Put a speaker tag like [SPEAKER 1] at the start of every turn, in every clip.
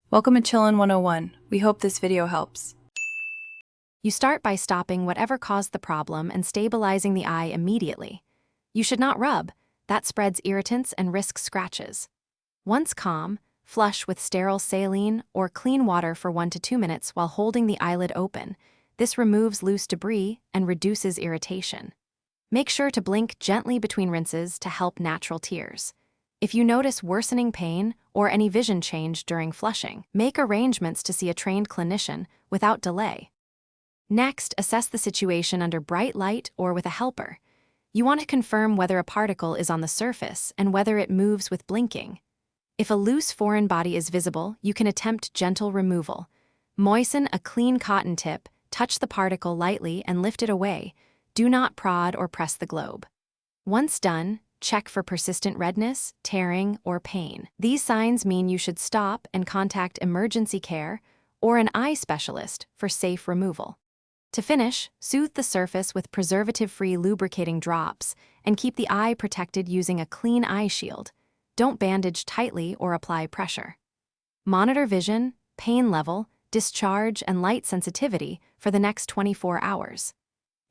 [SPEAKER 1] Welcome to Chillin' 101. We hope this video helps.
[SPEAKER 2] You start by stopping whatever caused the problem and stabilizing the eye immediately. You should not rub. That spreads irritants and risks scratches. Once calm, flush with sterile saline or clean water for 1 to 2 minutes while holding the eyelid open. This removes loose debris and reduces irritation. Make sure to blink gently between rinses to help natural tears. If you notice worsening pain or any vision change during flushing, make arrangements to see a trained clinician without delay. Next, assess the situation under bright light or with a helper. You want to confirm whether a particle is on the surface and whether it moves with blinking. If a loose foreign body is visible, you can attempt gentle removal. Moisten a clean cotton tip, touch the particle lightly and lift it away. Do not prod or press the globe. Once done, check for persistent redness, tearing, or pain. These signs mean you should stop and contact emergency care or an eye specialist for safe removal. To finish, soothe the surface with preservative-free lubricating drops and keep the eye protected using a clean eye shield. Don't bandage tightly or apply pressure. Monitor vision, pain level, discharge, and light sensitivity for the next 24 hours.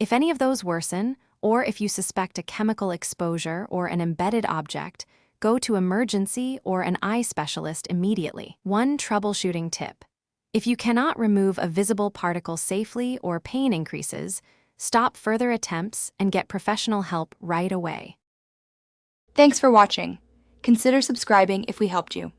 [SPEAKER 2] If any of those worsen, or if you suspect a chemical exposure or an embedded object, go to emergency or an eye specialist immediately. One troubleshooting tip: if you cannot remove a visible particle safely or pain increases, stop further attempts and get professional help right away.
[SPEAKER 3] Thanks for watching. Consider subscribing if we helped you.